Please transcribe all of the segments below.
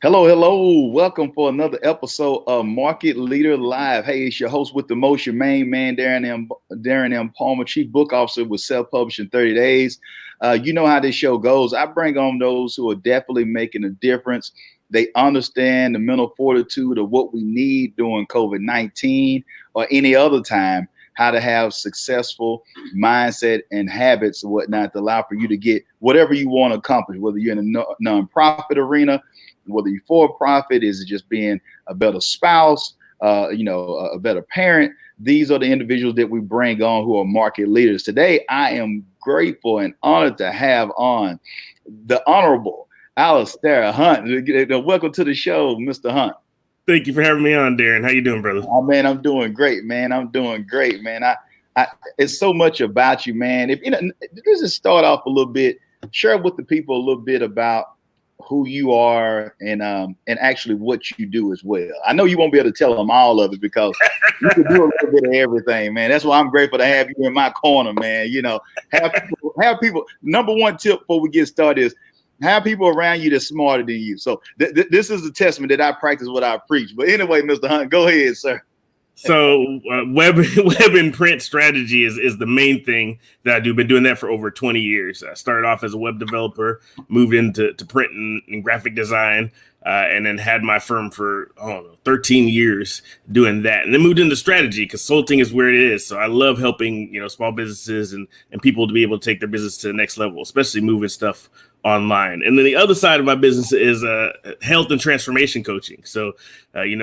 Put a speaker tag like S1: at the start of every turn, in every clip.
S1: Hello, hello. Welcome for another episode of Market Leader Live. Hey, it's your host with the most, your main man, Darren M. Palmer, Chief Book Officer with Self-Publishing 30 Days. You know how this show goes. I bring on those who are definitely making a difference. They understand the mental fortitude of what we need during COVID-19 or any other time, how to have successful mindset and habits and whatnot to allow for you to get whatever you want to accomplish, whether you're in a nonprofit arena, whether you're for profit, is it just being a better spouse, a better parent. These are the individuals that we bring on who are market leaders. Today, I am grateful and honored to have on the Honorable Alastair Hunte. Welcome to the show, Mr. Hunte.
S2: Thank you for having me on, Darren. How you doing, brother?
S1: Oh, man, I'm doing great, man. It's so much about you, man. Let's just start off a little bit. Share with the people a little bit about who you are and actually what you do as well. I know you won't be able to tell them all of it because you can do a little bit of everything, man. That's why I'm grateful to have you in my corner, man. You know, have people. Number one tip before we get started is have people around you that's smarter than you. So this is the testament that I practice what I preach. But anyway, Mr. Hunte, go ahead, sir.
S2: So web and print strategy is the main thing that I do. Been doing that for over 20 years. I started off as a web developer, moved into print and graphic design, and then had my firm for 13 years doing that. And then moved into strategy. Consulting is where it is. So I love helping small businesses and people to be able to take their business to the next level, especially moving stuff online. And then the other side of my business is health and transformation coaching. So,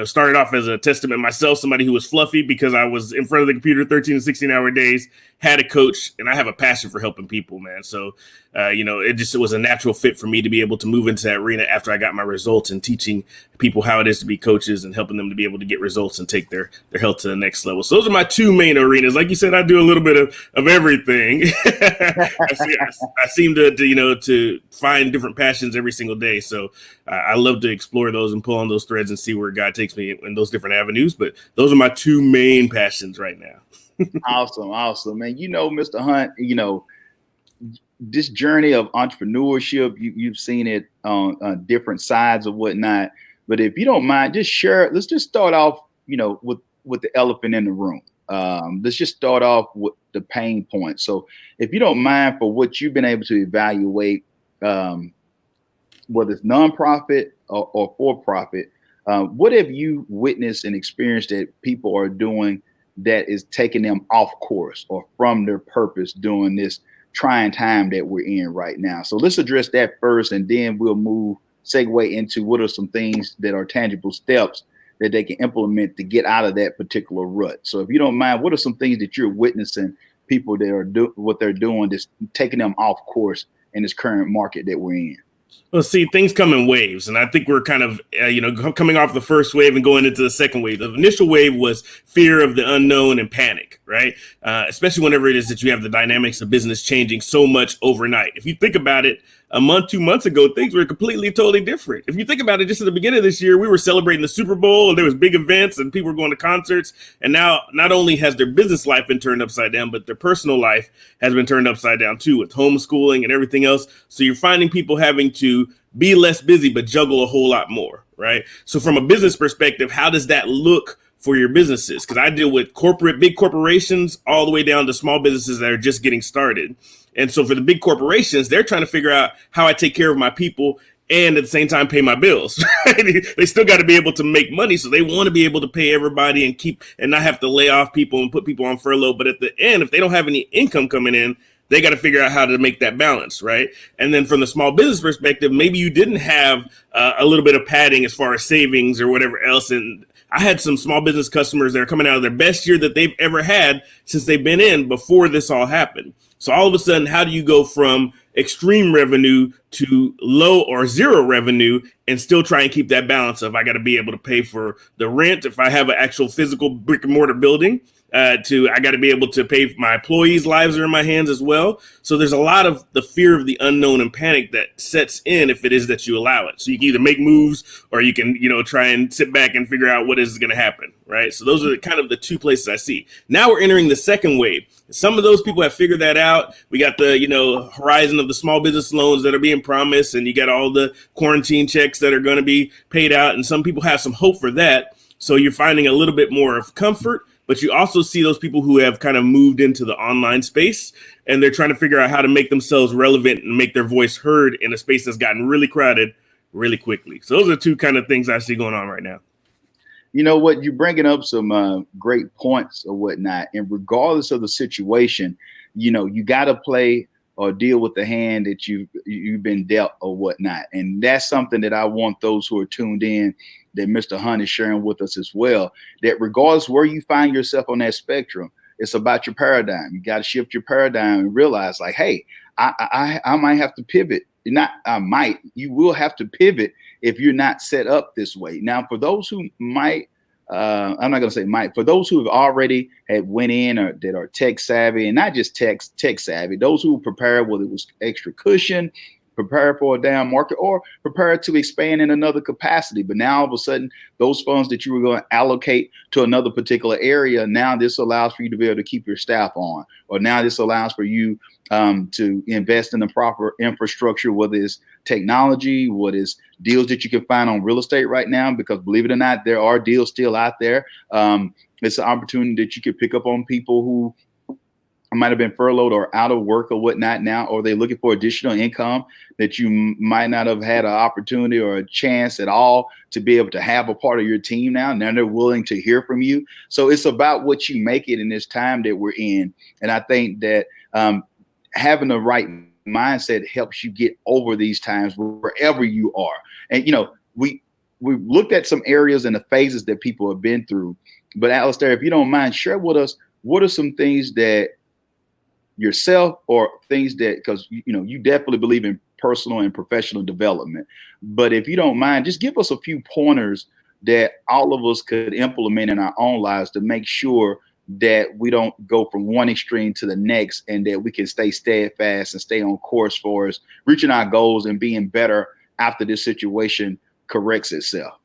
S2: started off as a testament myself, somebody who was fluffy because I was in front of the computer 13 to 16 hour days, had a coach, and I have a passion for helping people, man. So, it was a natural fit for me to be able to move into that arena after I got my results and teaching people how it is to be coaches and helping them to be able to get results and take their health to the next level. So those are my two main arenas. Like you said, I do a little bit of everything. I seem to find different passions every single day. So I love to explore those and pull on those threads and see where God takes me in those different avenues. But those are my two main passions right now.
S1: Awesome. And Mr. Hunte, this journey of entrepreneurship, you've seen it on different sides or whatnot. But if you don't mind, just share. Let's just start off, with the elephant in the room. Let's just start off with the pain points. So if you don't mind, for what you've been able to evaluate, whether it's nonprofit or for profit, what have you witnessed and experienced that people are doing that is taking them off course or from their purpose during this trying time that we're in right now? So let's address that first, and then we'll segue into what are some things that are tangible steps that they can implement to get out of that particular rut. So if you don't mind, what are some things that you're witnessing people that are what they're doing that's taking them off course in this current market that we're in?
S2: Well, see, things come in waves, and I think we're kind of, coming off the first wave and going into the second wave. The initial wave was fear of the unknown and panic, right? Especially whenever it is that you have the dynamics of business changing so much overnight. If you think about it, a month, 2 months ago, things were completely, totally different. If you think about it, just at the beginning of this year, we were celebrating the Super Bowl and there was big events and people were going to concerts. And now not only has their business life been turned upside down, but their personal life has been turned upside down too, with homeschooling and everything else. So you're finding people having to be less busy, but juggle a whole lot more, right? So from a business perspective, how does that look for your businesses? Because I deal with big corporations all the way down to small businesses that are just getting started. And so for the big corporations, they're trying to figure out how I take care of my people and at the same time pay my bills. Right? They still got to be able to make money. So they want to be able to pay everybody and not have to lay off people and put people on furlough. But at the end, if they don't have any income coming in, they got to figure out how to make that balance, right? And then from the small business perspective, maybe you didn't have a little bit of padding as far as savings or whatever else. And I had some small business customers that are coming out of their best year that they've ever had since they've been in before this all happened. So all of a sudden, how do you go from extreme revenue to low or zero revenue and still try and keep that balance of I got to be able to pay for the rent if I have an actual physical brick and mortar building? I got to be able to pay. My employees' lives are in my hands as well. So there's a lot of the fear of the unknown and panic that sets in if it is that you allow it. So you can either make moves or you can, try and sit back and figure out what is going to happen, right? So those are kind of the two places I see. Now we're entering the second wave. Some of those people have figured that out. We got the, horizon of the small business loans that are being promised, and you got all the quarantine checks that are going to be paid out. And some people have some hope for that. So you're finding a little bit more of comfort, but you also see those people who have kind of moved into the online space, and they're trying to figure out how to make themselves relevant and make their voice heard in a space that's gotten really crowded really quickly. So those are two kind of things I see going on right now.
S1: You know what? You're bringing up some great points or whatnot. And regardless of the situation, you got to play or deal with the hand that you've been dealt or whatnot. And that's something that I want those who are tuned in, that Mr. Hunte is sharing with us as well, that regardless where you find yourself on that spectrum, it's about your paradigm. You got to shift your paradigm and realize, like, hey, I might have to pivot. You will have to pivot if you're not set up this way. Now, for those who might, I'm not going to say might, for those who have already went in or that are tech savvy, and not just tech savvy, those who prepare, whether it was extra cushion, prepare for a down market, or prepare to expand in another capacity. But now all of a sudden, those funds that you were going to allocate to another particular area, now this allows for you to be able to keep your staff on, or now this allows for you to invest in the proper infrastructure, whether it's technology, what is deals that you can find on real estate right now, because believe it or not, there are deals still out there. It's an opportunity that you could pick up on people who might have been furloughed or out of work or whatnot now, or they're looking for additional income that you might not have had an opportunity or a chance at all to be able to have a part of your team now. Now they're willing to hear from you. So it's about what you make it in this time that we're in. And I think that having the right mindset helps you get over these times wherever you are. And, we looked at some areas and the phases that people have been through. But Alastair, if you don't mind, share with us, what are some things that yourself or things that, because you definitely believe in personal and professional development, but if you don't mind, just give us a few pointers that all of us could implement in our own lives to make sure that we don't go from one extreme to the next, and that we can stay steadfast and stay on course for us reaching our goals and being better after this situation corrects itself.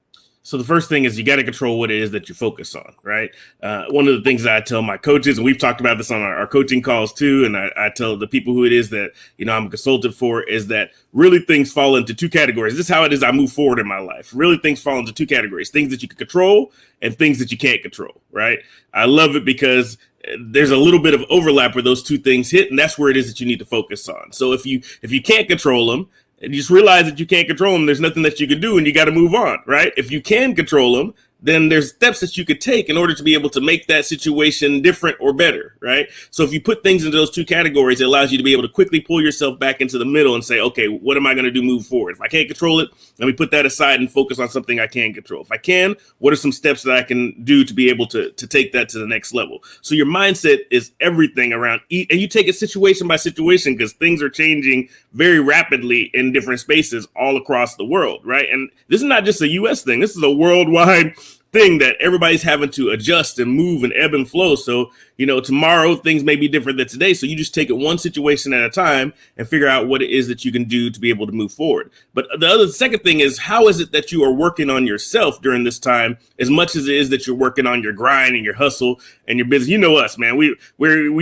S2: So the first thing is you got to control what it is that you focus on, right? One of the things that I tell my coaches, and we've talked about this on our coaching calls too, and I tell the people who it is that, I'm a consultant for, is that really things fall into two categories. This is how it is I move forward in my life. Really things fall into two categories: things that you can control and things that you can't control, right? I love it because there's a little bit of overlap where those two things hit, and that's where it is that you need to focus on. So if you can't control them, and you just realize that you can't control them, there's nothing that you can do, and you got to move on, right? If you can control them, then there's steps that you could take in order to be able to make that situation different or better, right? So if you put things into those two categories, it allows you to be able to quickly pull yourself back into the middle and say, okay, what am I going to do move forward? If I can't control it, let me put that aside and focus on something I can control. If I can, what are some steps that I can do to be able to take that to the next level? So your mindset is everything around, and you take it situation by situation, because things are changing very rapidly in different spaces all across the world, right? And this is not just a US thing. This is a worldwide thing that everybody's having to adjust and move and ebb and flow. So, tomorrow things may be different than today. So you just take it one situation at a time and figure out what it is that you can do to be able to move forward. But the second thing is, how is it that you are working on yourself during this time as much as it is that you're working on your grind and your hustle and your business? You know us, man. We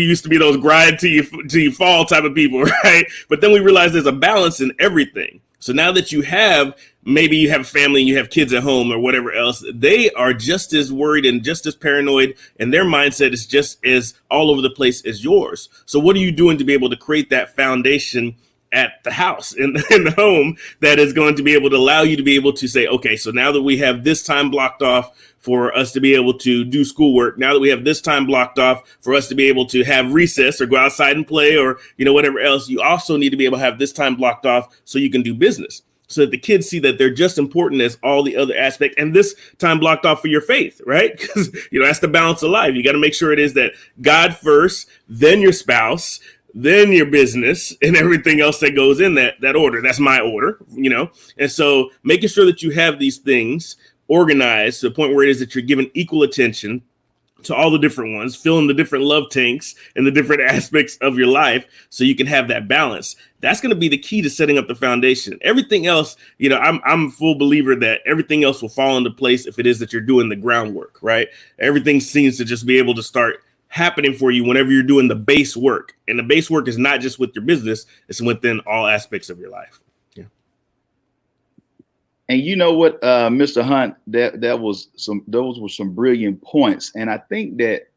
S2: used to be those grind till you fall type of people, right? But then we realized there's a balance in everything. So now that maybe you have a family and you have kids at home or whatever else, they are just as worried and just as paranoid, and their mindset is just as all over the place as yours. So what are you doing to be able to create that foundation at the house, in the home, that is going to be able to allow you to be able to say, okay, so now that we have this time blocked off for us to be able to do schoolwork, now that we have this time blocked off for us to be able to have recess or go outside and play or, whatever else, you also need to be able to have this time blocked off so you can do business. So that the kids see that they're just important as all the other aspects, and this time blocked off for your faith, right? Because, that's the balance of life. You got to make sure it is that God first, then your spouse, then your business, and everything else that goes in that order. That's my order, And so making sure that you have these things organized to the point where it is that you're given equal attention to all the different ones, fill in the different love tanks and the different aspects of your life so you can have that balance. That's going to be the key to setting up the foundation. Everything else, I'm a full believer that everything else will fall into place if it is that you're doing the groundwork, right? Everything seems to just be able to start happening for you whenever you're doing the base work. And the base work is not just with your business, it's within all aspects of your life. Yeah.
S1: And you know what, Mr. Hunt, those were some brilliant points. And I think that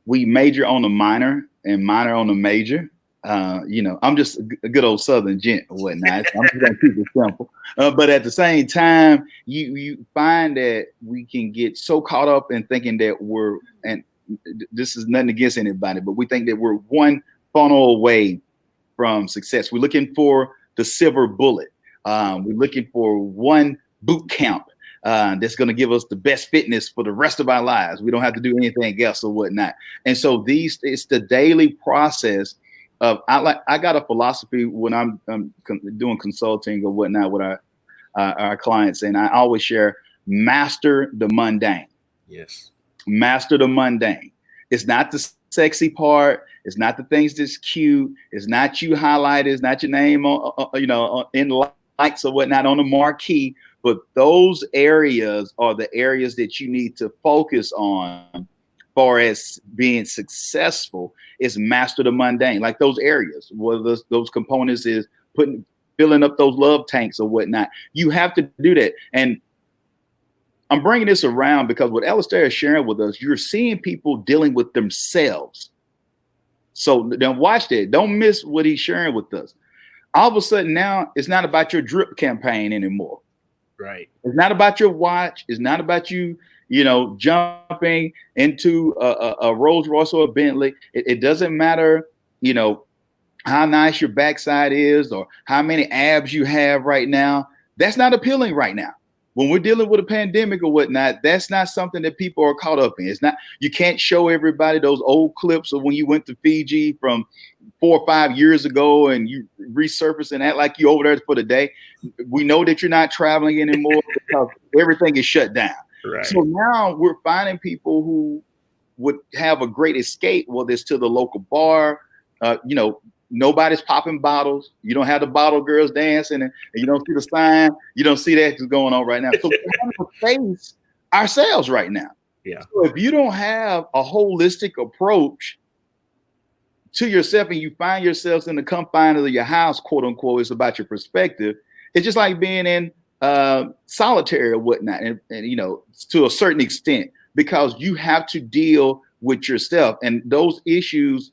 S1: we major on the minor and minor on the major. I'm just a good old Southern gent or whatnot. So I'm just gonna keep it simple. But at the same time, you find that we can get so caught up in thinking that and this is nothing against anybody, but we think that we're one funnel away from success. We're looking for the silver bullet. We're looking for one boot camp that's going to give us the best fitness for the rest of our lives. We don't have to do anything else or whatnot. And so it's the daily process of, I got a philosophy when I'm doing consulting or whatnot with our clients, and I always share, master the mundane.
S2: Yes. Master
S1: the mundane. It's not the sexy part. It's not the things that's cute. It's not you highlighted. It's not your name on, in likes or whatnot on the marquee. But those areas are the areas that you need to focus on far as being successful. Is master the mundane. Like those areas, whether those components is filling up those love tanks or whatnot. You have to do that. And I'm bringing this around because what Alastair is sharing with us, you're seeing people dealing with themselves. So then watch that. Don't miss what he's sharing with us. All of a sudden now, it's not about your drip campaign anymore.
S2: Right.
S1: It's not about your watch. It's not about you, jumping into a Rolls Royce or a Bentley. It doesn't matter, how nice your backside is or how many abs you have right now. That's not appealing right now. When we're dealing with a pandemic or whatnot, that's not something that people are caught up in. It's not, you can't show everybody those old clips of when you went to Fiji from 4 or 5 years ago and you resurface and act like you over there for the day. We know that you're not traveling anymore because everything is shut down.
S2: Right.
S1: So now we're finding people who would have a great escape, whether it's to the local bar, nobody's popping bottles. You don't have the bottle girls dancing, and you don't see the sign. You don't see that going on right now. So we have to face ourselves right now.
S2: Yeah.
S1: So if you don't have a holistic approach to yourself and you find yourselves in the confines of your house, quote unquote, it's about your perspective. It's just like being in solitary or whatnot, and to a certain extent, because you have to deal with yourself, and those issues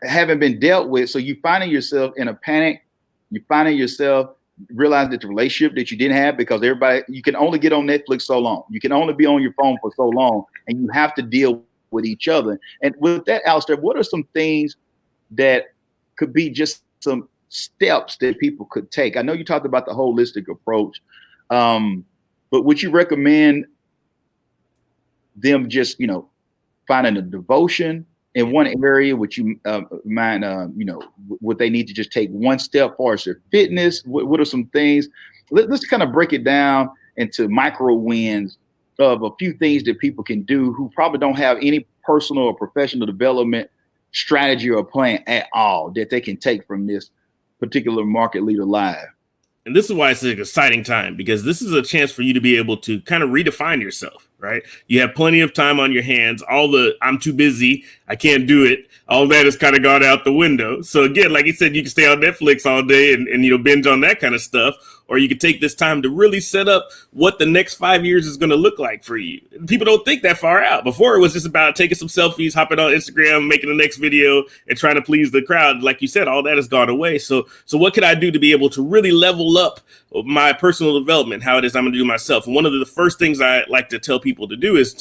S1: haven't been dealt with. So you finding yourself in a panic, you finding yourself realizing that the relationship that you didn't have, because you can only get on Netflix so long. You can only be on your phone for so long, and you have to deal with each other. And with that, Alastair, what are some things that could be just some steps that people could take? I know you talked about the holistic approach, but would you recommend them just, finding a devotion in one area? Would you mind, would they need to just take one step as far as their fitness? What are some things? Let's kind of break it down into micro wins of a few things that people can do who probably don't have any personal or professional development strategy or plan at all that they can take from this particular Market Leader Live.
S2: And this is why it's an exciting time, because this is a chance for you to be able to kind of redefine yourself, right? You have plenty of time on your hands. All the I'm too busy, I can't do it, all that has kind of gone out the window. So again, like you said, you can stay on Netflix all day and binge on that kind of stuff. Or you could take this time to really set up what the next 5 years is going to look like for you. People don't think that far out. Before, it was just about taking some selfies, hopping on Instagram, making the next video, and trying to please the crowd. Like you said, all that has gone away. So what could I do to be able to really level up my personal development, how it is I'm going to do myself? And one of the first things I like to tell people to do is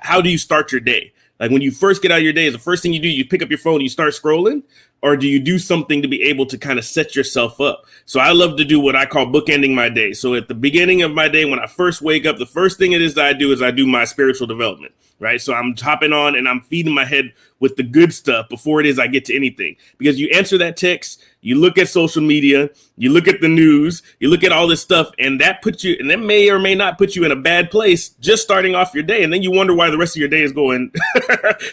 S2: how do you start your day? Like when you first get out of your day, is the first thing you do, you pick up your phone and you start scrolling? Or do you do something to be able to kind of set yourself up? So I love to do what I call bookending my day. So at the beginning of my day, when I first wake up, the first thing it is that I do is I do my spiritual development, right? So I'm hopping on and I'm feeding my head with the good stuff before it is I get to anything. Because you answer that text, you look at social media, you look at the news, you look at all this stuff, and that may or may not put you in a bad place just starting off your day. And then you wonder why the rest of your day is going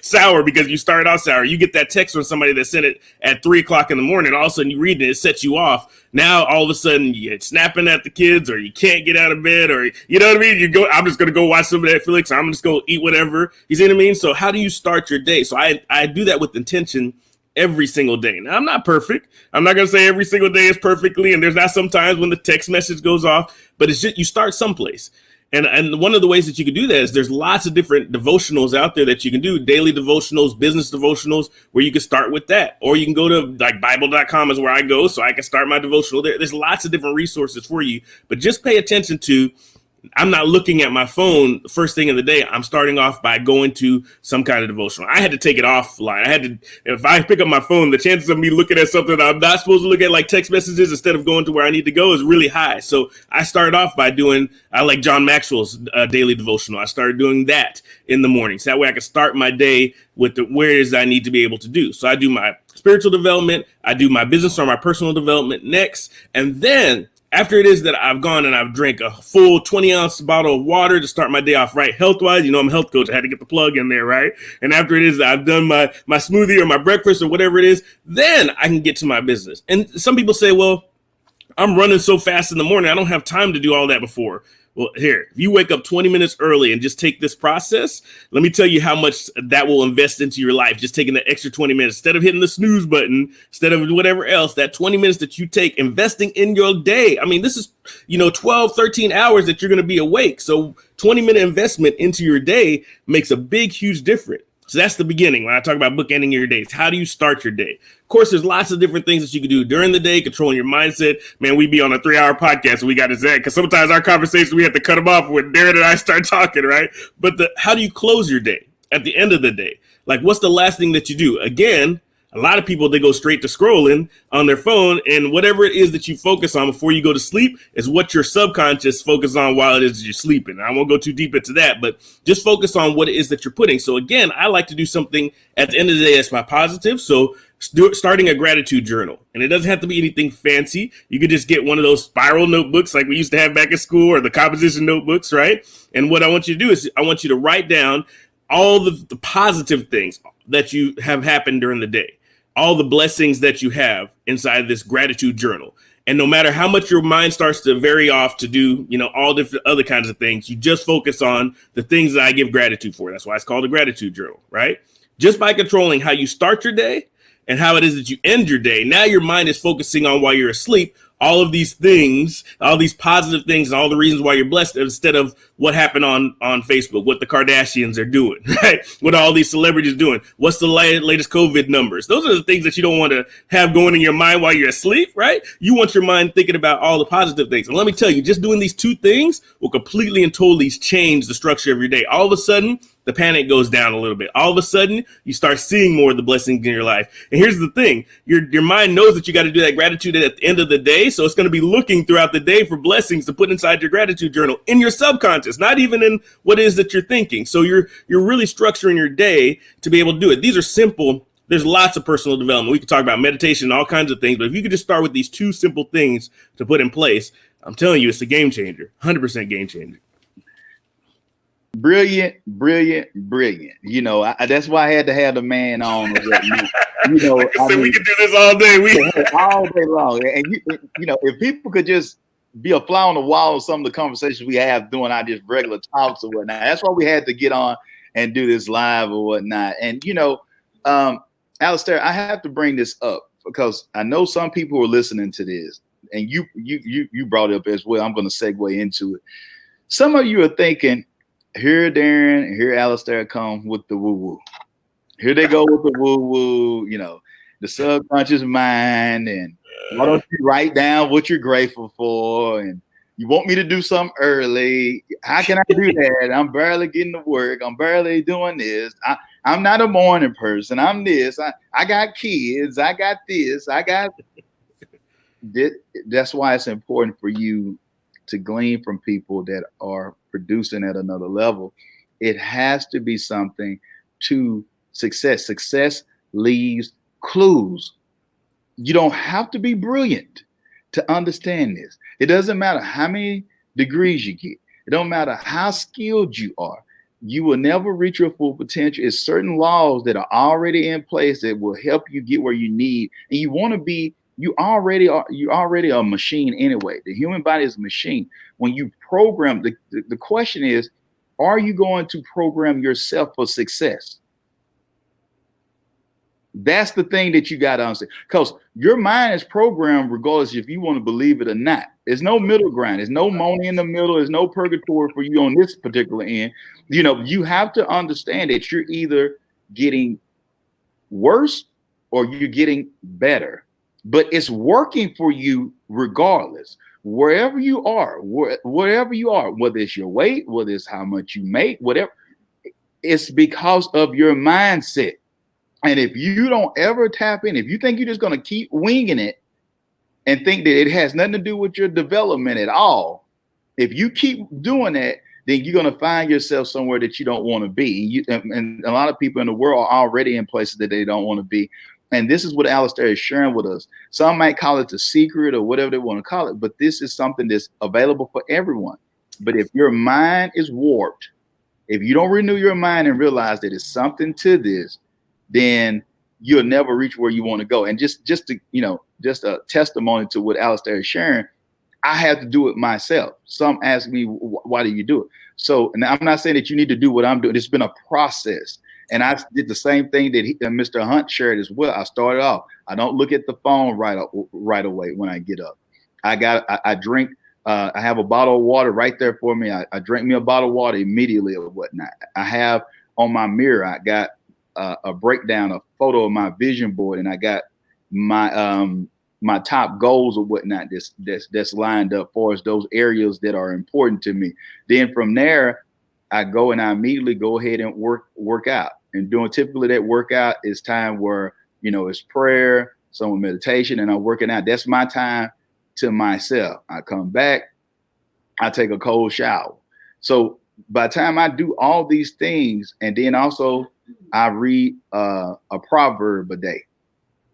S2: sour because you started out sour. You get that text from somebody that sent it at 3:00 in the morning. All of a sudden you read it sets you off. Now all of a sudden you're snapping at the kids, or you can't get out of bed, or you know what I mean? I'm just gonna go watch some of Netflix, or I'm just gonna eat whatever. You see what I mean? So how do you start your day? So I do that with intention every single day. Now, I'm not perfect. I'm not going to say every single day is perfectly, and there's not sometimes when the text message goes off, but it's just you start someplace. And one of the ways that you can do that is there's lots of different devotionals out there that you can do, daily devotionals, business devotionals, where you can start with that. Or you can go to like Bible.com is where I go, so I can start my devotional there. There's lots of different resources for you, but just pay attention to, I'm not looking at my phone first thing in the day. I'm starting off by going to some kind of devotional. I had to take it offline. If I pick up my phone, the chances of me looking at something that I'm not supposed to look at, like text messages, instead of going to where I need to go, is really high. So I started off by I like John Maxwell's daily devotional. I started doing that in the morning. So that way I can start my day with where it is I need to be able to do. So I do my spiritual development. I do my business or my personal development next. And then after it is that I've gone and I've drank a full 20-ounce bottle of water to start my day off right health-wise, I'm a health coach. I had to get the plug in there, right? And after it is that I've done my smoothie or my breakfast or whatever it is, then I can get to my business. And some people say, well, I'm running so fast in the morning, I don't have time to do all that before. Well, here, if you wake up 20 minutes early and just take this process, let me tell you how much that will invest into your life. Just taking the extra 20 minutes, instead of hitting the snooze button, instead of whatever else, that 20 minutes that you take investing in your day. I mean, this is, 12, 13 hours that you're going to be awake. So 20-minute investment into your day makes a big, huge difference. So that's the beginning. When I talk about bookending your days, how do you start your day? Of course, there's lots of different things that you can do during the day, controlling your mindset. Man, we be on a 3-hour podcast, and we got to say, because sometimes our conversations, we have to cut them off when Darren and I start talking, right? But how do you close your day at the end of the day? Like, what's the last thing that you do? Again, a lot of people, they go straight to scrolling on their phone, and whatever it is that you focus on before you go to sleep is what your subconscious focuses on while it is you're sleeping. I won't go too deep into that, but just focus on what it is that you're putting. So again, I like to do something at the end of the day that's my positive. So starting a gratitude journal, and it doesn't have to be anything fancy. You could just get one of those spiral notebooks like we used to have back at school, or the composition notebooks, right? And what I want you to do is I want you to write down all the positive things that you have happened during the day, all the blessings that you have inside this gratitude journal. And no matter how much your mind starts to vary off to do, all different other kinds of things, you just focus on the things that I give gratitude for. That's why it's called a gratitude journal, right? Just by controlling how you start your day and how it is that you end your day, now your mind is focusing on, while you're asleep, all of these things, all these positive things, and all the reasons why you're blessed, instead of what happened on Facebook, what the Kardashians are doing, right? What all these celebrities doing? What's the latest COVID numbers? Those are the things that you don't want to have going in your mind while you're asleep, right? You want your mind thinking about all the positive things. And let me tell you, just doing these two things will completely and totally change the structure of your day. All of a sudden, the panic goes down a little bit. All of a sudden, you start seeing more of the blessings in your life. And here's the thing. Your mind knows that you got to do that gratitude at the end of the day. So it's going to be looking throughout the day for blessings to put inside your gratitude journal in your subconscious, not even in what it is that you're thinking. So you're really structuring your day to be able to do it. These are simple. There's lots of personal development. We could talk about meditation and all kinds of things. But if you could just start with these two simple things to put in place, I'm telling you, it's a game changer, 100% game changer.
S1: Brilliant. That's why I had to have the man on.
S2: Like I said, we could do this all day.
S1: All day long. And if people could just be a fly on the wall of some of the conversations we have doing our just regular talks or whatnot. That's why we had to get on and do this live or whatnot. And Alastair, I have to bring this up because I know some people are listening to this, and you brought it up as well. I'm going to segue into it. Some of you are thinking, here Darren, here Alastair come with the woo-woo. Here they go with the woo-woo, the subconscious mind, and why don't you write down what you're grateful for, and you want me to do something early. How can I do that? I'm barely getting to work. I'm barely doing this. I'm not a morning person. I'm this. I got kids. I got this. I got this. That's why it's important for you to glean from people that are producing at another level. It has to be something to success. Success leaves clues. You don't have to be brilliant to understand this. It doesn't matter how many degrees you get. It don't matter how skilled you are. You will never reach your full potential. It's certain laws that are already in place that will help you get where you need. And you want to be, you already are a machine anyway. The human body is a machine. When you program, the question is, are you going to program yourself for success? That's the thing that you got to understand, because your mind is programmed regardless if you want to believe it or not. There's no middle ground. There's no money in the middle. There's no purgatory for you on this particular end. You know, you have to understand that you're either getting worse or you're getting better, but it's working for you regardless. Wherever you are, wherever you are, whether it's your weight, whether it's how much you make, whatever, it's because of your mindset. And if you don't ever tap in, if you think you're just going to keep winging it and think that it has nothing to do with your development at all, if you keep doing that, then you're going to find yourself somewhere that you don't want to be. And a lot of people in the world are already in places that they don't want to be. And this is what Alastair is sharing with us. Some might call it the secret or whatever they want to call it, but this is something that's available for everyone. But if your mind is warped, if you don't renew your mind and realize that it's something to this, then you'll never reach where you want to go. And just a testimony to what Alastair is sharing, I had to do it myself. Some ask me, why do you do it? So, and I'm not saying that you need to do what I'm doing. It's been a process. And I did the same thing that Mr. Hunte shared as well. I started off, I don't look at the phone right away when I get up. I drink, I have a bottle of water right there for me. I drink me a bottle of water immediately or whatnot. I have on my mirror, I got a breakdown, a photo of my vision board, and I got my top goals or whatnot that's lined up for us, those areas that are important to me. Then from there, I go and I immediately go ahead and work out. And typically that workout is time where, it's prayer, some meditation, and I'm working out. That's my time to myself. I come back, I take a cold shower. So by the time I do all these things, and then also I read a proverb a day,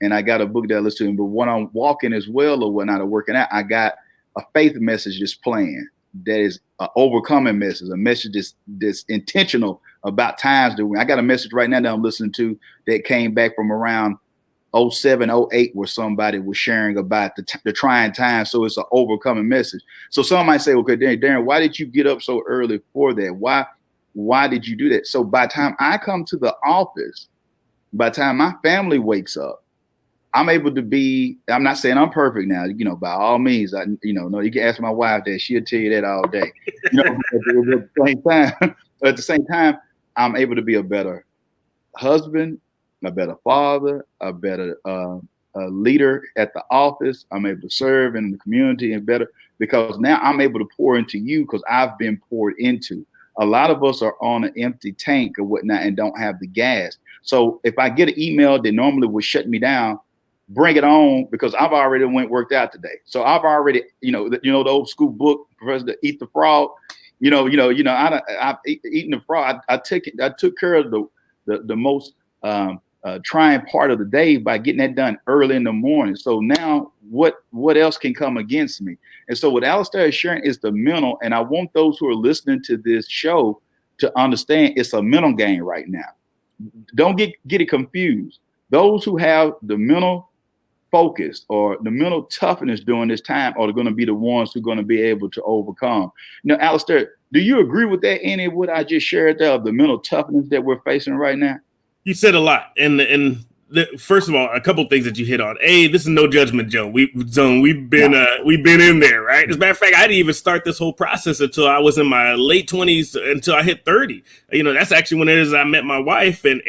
S1: and I got a book that I listen to. But when I'm walking as well or whatnot, or working out, I got a faith message just playing. That is an overcoming message, a message that's intentional about times that I got a message right now that I'm listening to that came back from around 07, 08, where somebody was sharing about the trying times. So it's an overcoming message. So some might say, okay, Darren, why did you get up so early for that? Why did you do that? So by the time I come to the office, by the time my family wakes up, I'm able to be, I'm not saying I'm perfect now, by all means, no, you can ask my wife that, she'll tell you that all day. At the same time, I'm able to be a better husband, a better father, a better leader at the office. I'm able to serve in the community and better, because now I'm able to pour into you because I've been poured into. A lot of us are on an empty tank or whatnot and don't have the gas. So if I get an email that normally would shut me down, bring it on, because I've already worked out today. So I've already, the old school book, Professor to Eat the Frog. I've eaten the frog. I took care of the most trying part of the day by getting that done early in the morning. So now what else can come against me? And so what Alastair is sharing is the mental, and I want those who are listening to this show to understand it's a mental game right now. Don't get it confused. Those who have the mental focus or the mental toughness during this time are going to be the ones who are going to be able to overcome. Now, Alastair, do you agree with that? Any of what I just shared there of the mental toughness that we're facing right now?
S2: You said a lot, and first of all, a couple of things that you hit on. This is no judgment zone. We've been in there, right? As a matter of fact, I didn't even start this whole process until I was in my late 20s, until I hit 30. That's actually when it is I met my wife and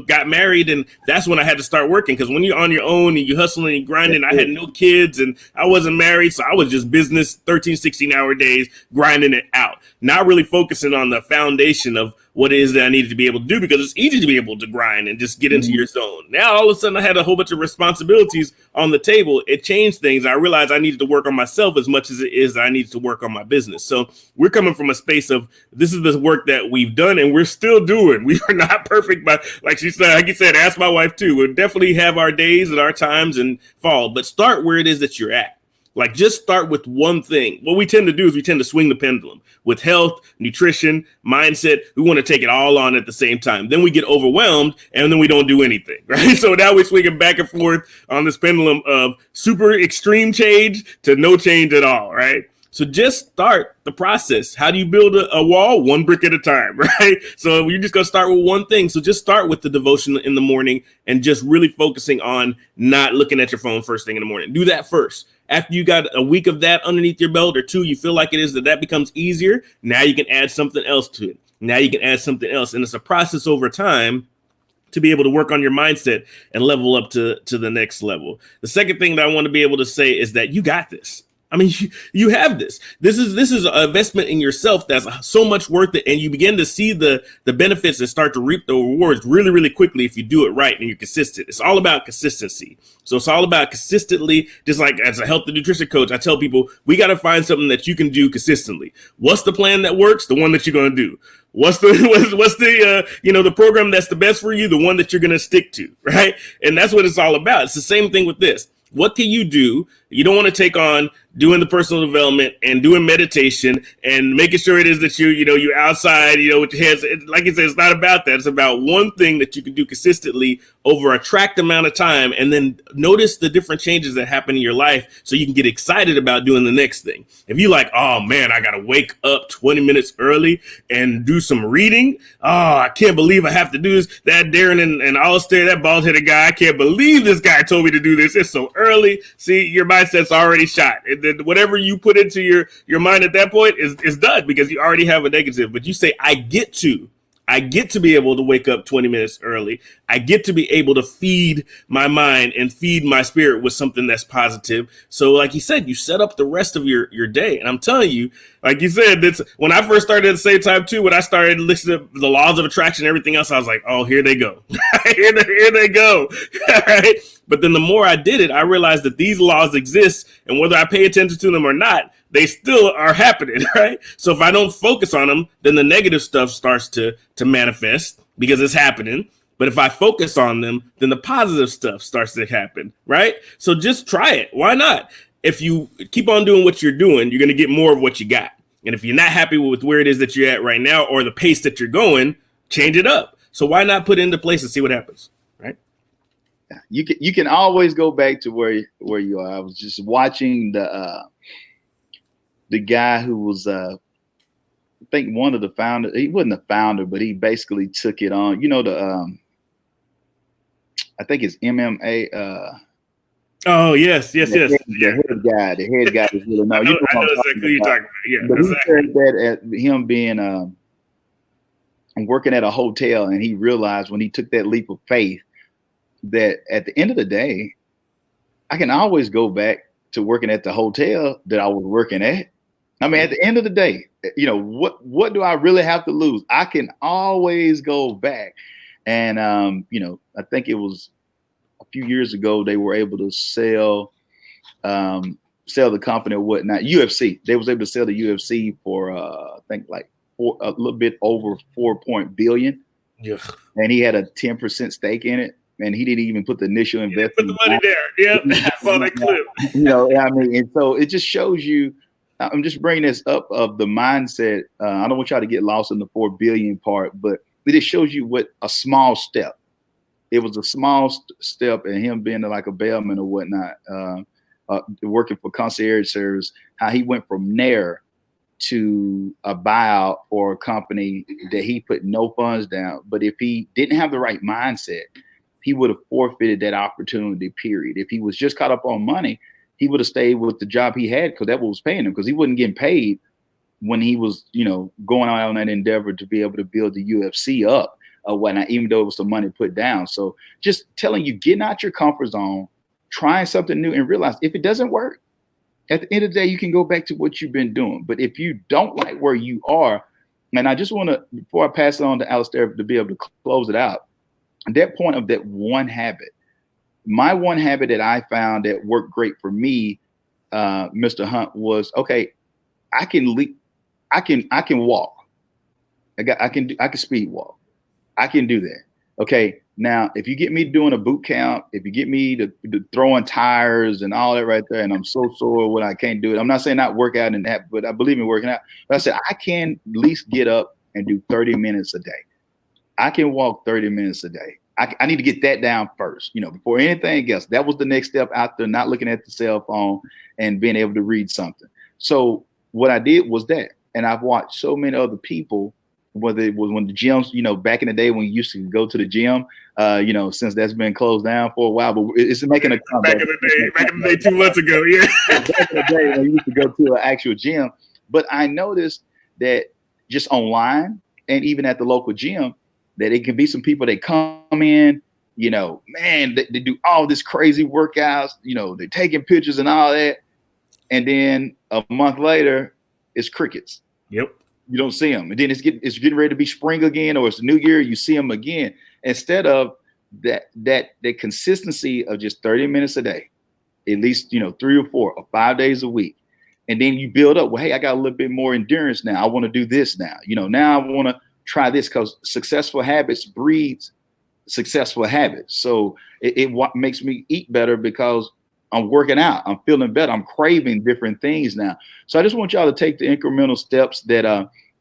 S2: got married, and that's when I had to start working, because when you're on your own and you're hustling and grinding, I had no kids and I wasn't married, so I was just business 13, 16-hour days grinding it out. not really focusing on the foundation of what it is that I needed to be able to do, because it's easy to be able to grind and just get into your zone. Now, all of a sudden, I had a whole bunch of responsibilities on the table. It changed things. I realized I needed to work on myself as much as it is I needed to work on my business. So we're coming from a space of, this is the work that we've done and we're still doing. We are not perfect, but like you said, ask my wife too. We'll definitely have our days and our times and fall, but start where it is that you're at. Like, just start with one thing. What we tend to do is we tend to swing the pendulum with health, nutrition, mindset. We want to take it all on at the same time. Then we get overwhelmed and then we don't do anything, right? So now we're swinging back and forth on this pendulum of super extreme change to no change at all, right? So just start the process. How do you build a wall? One brick at a time, right? So you're just going to start with one thing. So just start with the devotion in the morning and just really focusing on not looking at your phone first thing in the morning. Do that first. After you got a week of that underneath your belt, or two, you feel like it is that becomes easier. Now you can add something else to it. Now you can add something else. And it's a process over time to be able to work on your mindset and level up to the next level. The second thing that I want to be able to say is that you got this. I mean, you have this. This is an investment in yourself that's so much worth it, and you begin to see the benefits and start to reap the rewards really, really quickly if you do it right and you're consistent. It's all about consistency. So it's all about consistently, just like as a health and nutrition coach, I tell people, we got to find something that you can do consistently. What's the plan that works? The one that you're going to do. What's the the program that's the best for you? The one that you're going to stick to, right? And that's what it's all about. It's the same thing with this. What can you do? You don't want to take on doing the personal development and doing meditation and making sure it is that you're outside, with your hands. Like I said, it's not about that. It's about one thing that you can do consistently over a tracked amount of time, and then notice the different changes that happen in your life so you can get excited about doing the next thing. If you like, oh man, I got to wake up 20 minutes early and do some reading. Oh, I can't believe I have to do this. That Darren and Alastair, that bald-headed guy, I can't believe this guy told me to do this. It's so early. See, your mindset's already shot. And then whatever you put into your mind at that point is done, because you already have a negative. But you say, I get to be able to wake up 20 minutes early. I get to be able to feed my mind and feed my spirit with something that's positive. So like you said, you set up the rest of your day. And I'm telling you, like you said, that's when I first started at the same time too, when I started listening to the laws of attraction and everything else, I was like, oh, here they go. here they go. Right? But then the more I did it, I realized that these laws exist, and whether I pay attention to them or not, they still are happening, right? So if I don't focus on them, then the negative stuff starts to manifest because it's happening. But if I focus on them, then the positive stuff starts to happen, right? So just try it. Why not? If you keep on doing what you're doing, you're going to get more of what you got. And if you're not happy with where it is that you're at right now or the pace that you're going, change it up. So why not put it into place and see what happens, right?
S1: You can always go back to where you are. I was just watching the guy who was I think one of the founders. He wasn't the founder, but he basically took it on. I think it's MMA.
S2: Oh yes.
S1: The head guy is really
S2: I know exactly who you're talking about. Yeah,
S1: but
S2: exactly.
S1: he said that at him being working at a hotel, and he realized when he took that leap of faith that at the end of the day, I can always go back to working at the hotel that I was working at. I mean, at the end of the day, what do I really have to lose? I can always go back. And, I think it was a few years ago, they were able to sell the company or whatnot. UFC, they was able to sell the UFC for, I think like a little bit over $4 billion.
S2: Yeah.
S1: And he had a 10% stake in it. And he didn't even put the initial investment.
S2: Put the money there. Yeah, I saw that clip.
S1: And so it just shows you. I'm just bringing this up of the mindset. I don't want y'all to get lost in the 4 billion part, but it just shows you what a small step. It was a small step, and him being like a bellman or whatnot, working for concierge service. How he went from there to a buyout for a company that he put no funds down. But if he didn't have the right mindset, he would have forfeited that opportunity, period. If he was just caught up on money, he would have stayed with the job he had because that was paying him, because he wasn't getting paid when he was, going out on that endeavor to be able to build the UFC up or whatnot, even though it was some money put down. So just telling you, getting out your comfort zone, trying something new, and realize if it doesn't work, At the end of the day, you can go back to what you've been doing. But if you don't like where you are, and I just want to, before I pass it on to Alastair to be able to close it out, at that point of that one habit, my one habit that I found that worked great for me, Mr. Hunt, was okay. I can walk. I can speed walk. I can do that. Okay. Now, if you get me doing a boot camp, if you get me to throwing tires and all that right there, and I'm so sore when I can't do it. I'm not saying not work out and that, but I believe in working out. But I said I can at least get up and do 30 minutes a day. I can walk 30 minutes a day. I need to get that down first, before anything else. That was the next step after not looking at the cell phone and being able to read something. So what I did was that, and I've watched so many other people, whether it was when the gyms, back in the day when you used to go to the gym, since that's been closed down for a while, but it's making a comeback.
S2: Back in the day, 2 months ago, yeah.
S1: Back in the day when you used to go to an actual gym. But I noticed that just online and even at the local gym, that it can be some people that come in, man, they do all this crazy workouts, they're taking pictures and all that. And then a month later, it's crickets.
S2: Yep.
S1: You don't see them. And then it's getting ready to be spring again, or it's New Year, you see them again. Instead of that consistency of just 30 minutes a day, at least, 3 or 4 or 5 days a week. And then you build up, well, hey, I got a little bit more endurance now. I want to do this now. Now I want to try this, because successful habits breeds successful habits. So it makes me eat better because I'm working out. I'm feeling better. I'm craving different things now. So I just want y'all to take the incremental steps that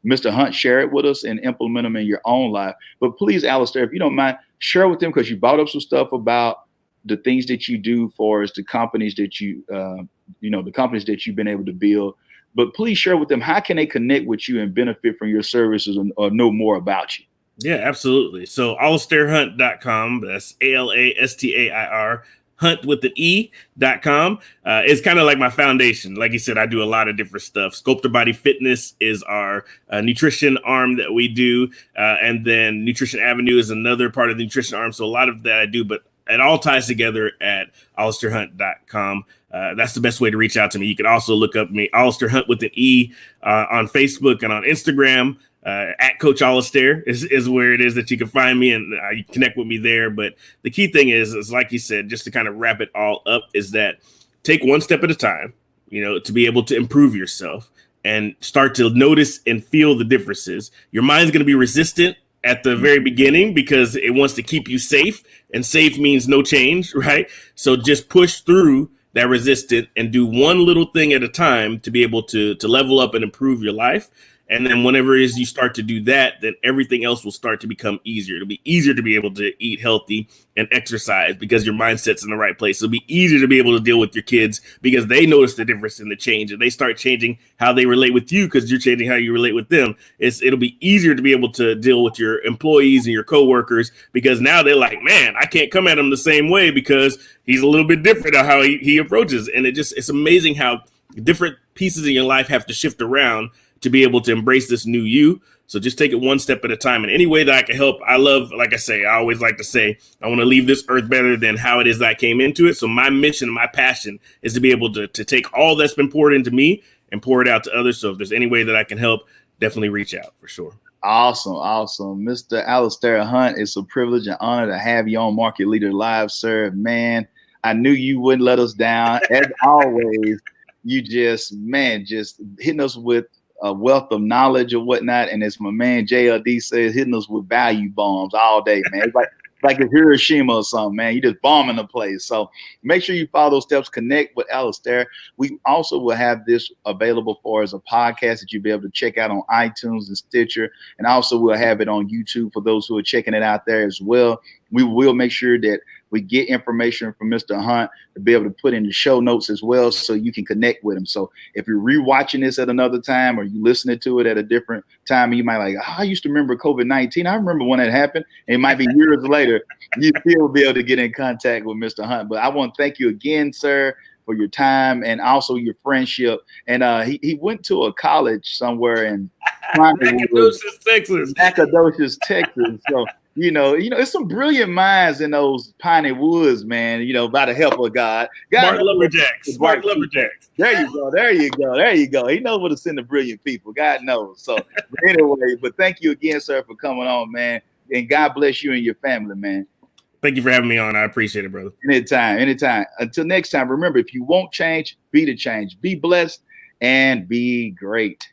S1: Mr. Hunt shared with us and implement them in your own life. But please, Alastair, if you don't mind, share with them, because you brought up some stuff about the things that you do for us, the companies that the companies that you've been able to build. But please share with them, how can they connect with you and benefit from your services or know more about you?
S2: Yeah, absolutely. So alastairhunt.com, that's ALASTAIR, Hunt with an E.com. It's kind of like my foundation. Like you said, I do a lot of different stuff. Sculptor Body Fitness is our nutrition arm that we do. And then Nutrition Avenue is another part of the nutrition arm. So a lot of that I do, but it all ties together at alastairhunt.com. That's the best way to reach out to me. You can also look up me, Alastair Hunt with an E, on Facebook and on Instagram. At Coach Alastair is where it is that you can find me, and you connect with me there. But the key thing is like you said, just to kind of wrap it all up, is that take one step at a time, to be able to improve yourself and start to notice and feel the differences. Your mind's going to be resistant at the very beginning because it wants to keep you safe, and safe means no change, right? So just push through that resistance and do one little thing at a time to be able to level up and improve your life. And then whenever it is you start to do that, then everything else will start to become easier. It'll be easier to be able to eat healthy and exercise because your mindset's in the right place. It'll be easier to be able to deal with your kids because they notice the difference in the change, and they start changing how they relate with you because you're changing how you relate with them. It'll be easier to be able to deal with your employees and your coworkers because now they're like, man, I can't come at him the same way because he's a little bit different on how he approaches. And it's amazing how different pieces in your life have to shift around to be able to embrace this new you. So just take it one step at a time. And any way that I can help, I love, like I say, I always like to say, I want to leave this earth better than how it is that I came into it. So my mission, my passion is to be able to take all that's been poured into me and pour it out to others. So if there's any way that I can help, definitely reach out for sure.
S1: Awesome. Mr. Alastair Hunt, it's a privilege and honor to have you on Market Leader Live, sir. Man, I knew you wouldn't let us down. As always, you just hitting us with a wealth of knowledge or whatnot. And as my man JLD says, hitting us with value bombs all day, man. It's like a Hiroshima or something, man. You just bombing the place. So make sure you follow those steps, connect with Alastair. We also will have this available for as a podcast that you'll be able to check out on iTunes and Stitcher. And also we'll have it on YouTube for those who are checking it out there as well. We will make sure that we get information from Mr. Hunt to be able to put in the show notes as well so you can connect with him. So if you're rewatching this at another time or you listening to it at a different time, you might like, I used to remember COVID-19. I remember when it happened. It might be years later. You still will be able to get in contact with Mr. Hunt. But I want to thank you again, sir, for your time and also your friendship. And he went to a college somewhere in
S2: Nacogdoches, Texas.
S1: Nacogdoches, Texas. So It's some brilliant minds in those piney woods, man. By the help of God.
S2: Smart lumberjacks. Smart lumberjacks.
S1: There you go. There you go. There you go. He knows where to send the brilliant people. God knows. So anyway, but thank you again, sir, for coming on, man. And God bless you and your family, man.
S2: Thank you for having me on. I appreciate it, brother.
S1: Anytime. Until next time, remember, if you won't change, be the change. Be blessed and be great.